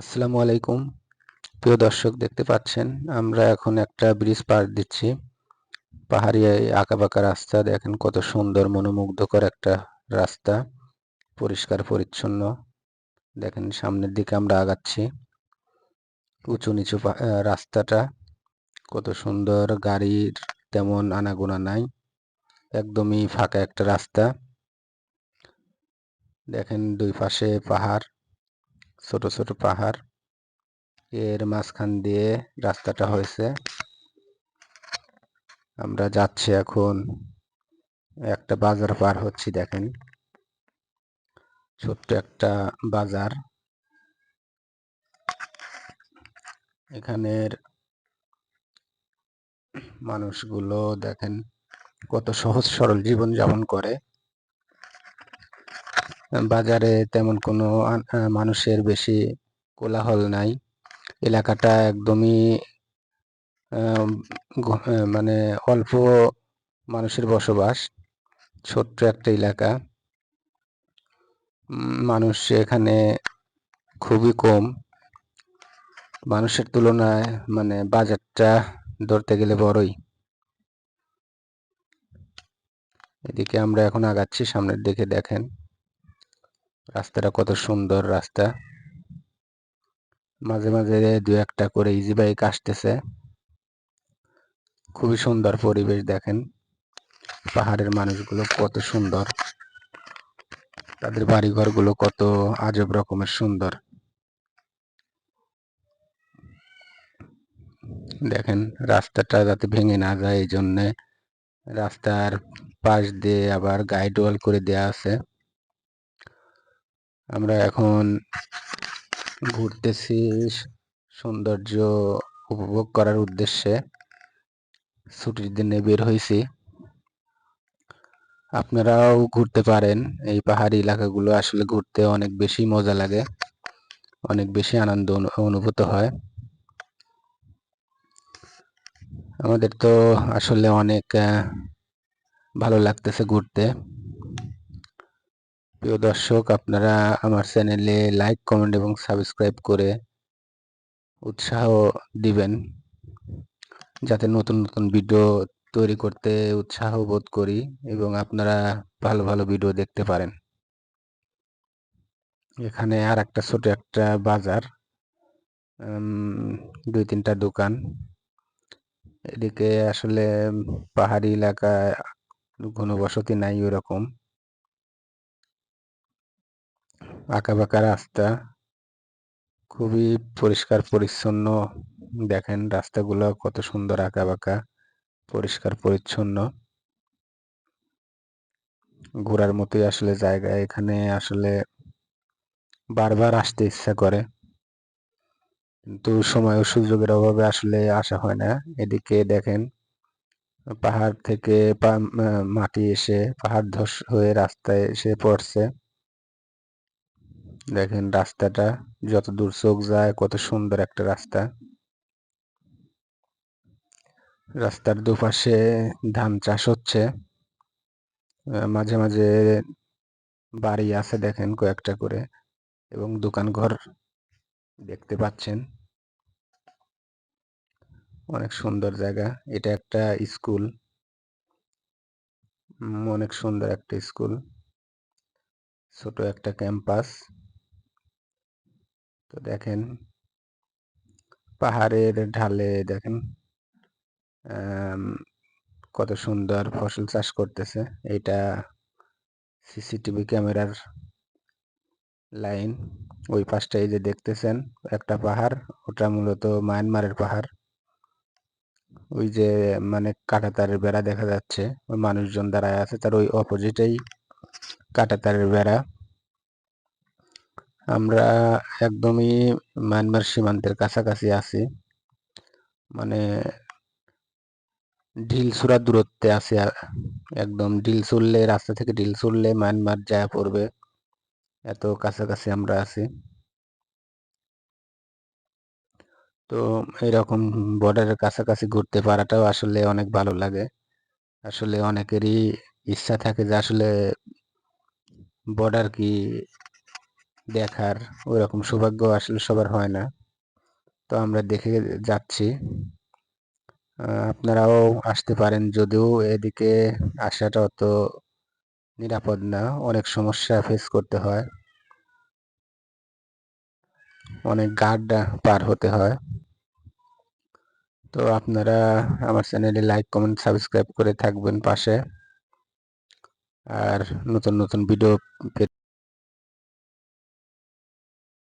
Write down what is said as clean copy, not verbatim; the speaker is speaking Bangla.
আসসালামু আলাইকুম। প্রিয় দর্শক, দেখতে পাচ্ছেন আমরা এখন একটা ব্রিজ পার দিচ্ছি। পাহাড়ি আঁকাবাঁকা রাস্তা, দেখেন কত সুন্দর মনোমুগ্ধকর একটা রাস্তা, পরিষ্কার পরিচ্ছন্ন। দেখেন সামনের দিকে আমরা আগাচ্ছি। উঁচু নিচু রাস্তাটা কত সুন্দর, গাড়ির তেমন আনাগোনা নাই, একদমই ফাঁকা একটা রাস্তা। দেখেন দুই পাশে পাহাড়, ছোট ছোট পাহাড়, এর মাঝখান দিয়ে রাস্তাটা হয়েছে। আমরা যাচ্ছি এখন, একটা বাজার পার হচ্ছি। দেখেন ছোট্ট একটা বাজার। এখানের মানুষগুলো দেখেন কত সহজ সরল জীবন যাপন করে। বাজারে তেমন কোনো মানুষের বেশি কোলাহল নাই। এলাকাটা একদমই মানে অল্প মানুষের বসবাস, ছোট্ট একটা এলাকা। মানুষ এখানে খুবই কম। মানুষের তুলনায় মানে বাজারটা ধরতে গেলে বড়ই। এদিকে আমরা এখন আগাচ্ছি সামনের দিকে। দেখেন রাস্তাটা কত সুন্দর রাস্তা, মাঝে মাঝে দু একটা করে ইজি বাইক আসতেছে। খুবই সুন্দর পরিবেশ। দেখেন পাহাড়ের মানুষগুলো কত সুন্দর, তাদের বাড়িঘরগুলো কত আজব রকমের সুন্দর। দেখেন রাস্তাটা যাতে ভেঙে না যায়, এই জন্যে রাস্তার পাশ দিয়ে আবার গাইড ওয়াল করে দেয়া আছে। আমরা এখন ঘুরতেছি সৌন্দর্য উপভোগ করার উদ্দেশ্যে, ছুটির দিনে বের হয়েছি। আপনারাও ঘুরতে পারেন। এই পাহাড়ি এলাকাগুলো আসলে ঘুরতে অনেক বেশি মজা লাগে, অনেক বেশি আনন্দ অনুভূত হয়। আমাদের তো আসলে অনেক ভালো লাগতেছে ঘুরতে। প্রিয় দর্শক, আপনারা আমার চ্যানেলে লাইক, কমেন্ট এবং সাবস্ক্রাইব করে উৎসাহ দিবেন, যাতে নতুন নতুন ভিডিও তৈরি করতে উৎসাহ বোধ করি এবং আপনারা ভালো ভালো ভিডিও দেখতে পারেন। এখানে আর একটা ছোট একটা বাজার, দুই তিনটা দোকান। এদিকে আসলে পাহাড়ি এলাকায় ঘনবসতি নাই ওরকম। আঁকাবাঁকা রাস্তা, খুবই পরিষ্কার পরিচ্ছন্ন। দেখেন রাস্তাগুলো কত সুন্দর, আঁকাবাঁকা, পরিষ্কার পরিচ্ছন্ন, ঘোরার মতোই আসলে জায়গা। এখানে আসলে বারবার আসতে ইচ্ছা করে, কিন্তু সময় ও সুযোগের অভাবে আসলে আসা হয় না। এদিকে দেখেন পাহাড় থেকে মাটি এসে পাহাড় ধস হয়ে রাস্তায় এসে পড়ছে। দেখেন রাস্তাটা যত দূর চোখ যায়, কত সুন্দর একটা রাস্তা। রাস্তার দুপাশে ধান চাষ হচ্ছে, মাঝে মাঝে বাড়ি আছে দেখেন কয়েকটা করে, এবং দোকান ঘর দেখতে পাচ্ছেন। অনেক সুন্দর জায়গা। এটা একটা স্কুল, অনেক সুন্দর একটা স্কুল, ছোট একটা ক্যাম্পাস। তো দেখেন পাহাড়ের ঢালে দেখেন কত সুন্দর ফসল চাষ করতেছে। এটা সিসিটিভি ক্যামেরার লাইন। ওই পাশটা এই যে দেখতেছেন একটা পাহাড়, ওটা মূলত মায়ানমারের পাহাড়। ওই যে মানে কাঁটাতারের বেড়া দেখা যাচ্ছে, ওই মানুষজন দাঁড়ায় আছে, তার ওই অপোজিটেই কাঁটাতারের বেড়া। আমরা একদমই মায়ানমার সীমান্তের কাছাকাছি আছি, মানে ঢিল ছোড়ার দূরত্বে আছে। একদম ঢিল ছুড়লে, রাস্তা থেকে ঢিল ছুড়লে মায়ানমার যায় পড়বে, এত কাছাকাছি আমরা আছি। তো এরকম বর্ডারের কাছাকাছি ঘুরতে পারাটাও আসলে অনেক ভালো লাগে। আসলে অনেকেরই ইচ্ছা থাকে যে আসলে বর্ডার কি দেখার ওইরকম সৌভাগ্য আসলে সবার হয় না। তো আমরা দেখে যাচ্ছি। আপনারাও আসতে পারেন, যদিও এদিকে আসাটা অত নিরাপদ না, অনেক সমস্যা ফেস করতে হয়, অনেক গার্ড পার হতে হয়। তো আপনারা আমার চ্যানেলে লাইক, কমেন্ট, সাবস্ক্রাইব করে থাকবেন পাশে। আর নতুন নতুন ভিডিও পেতে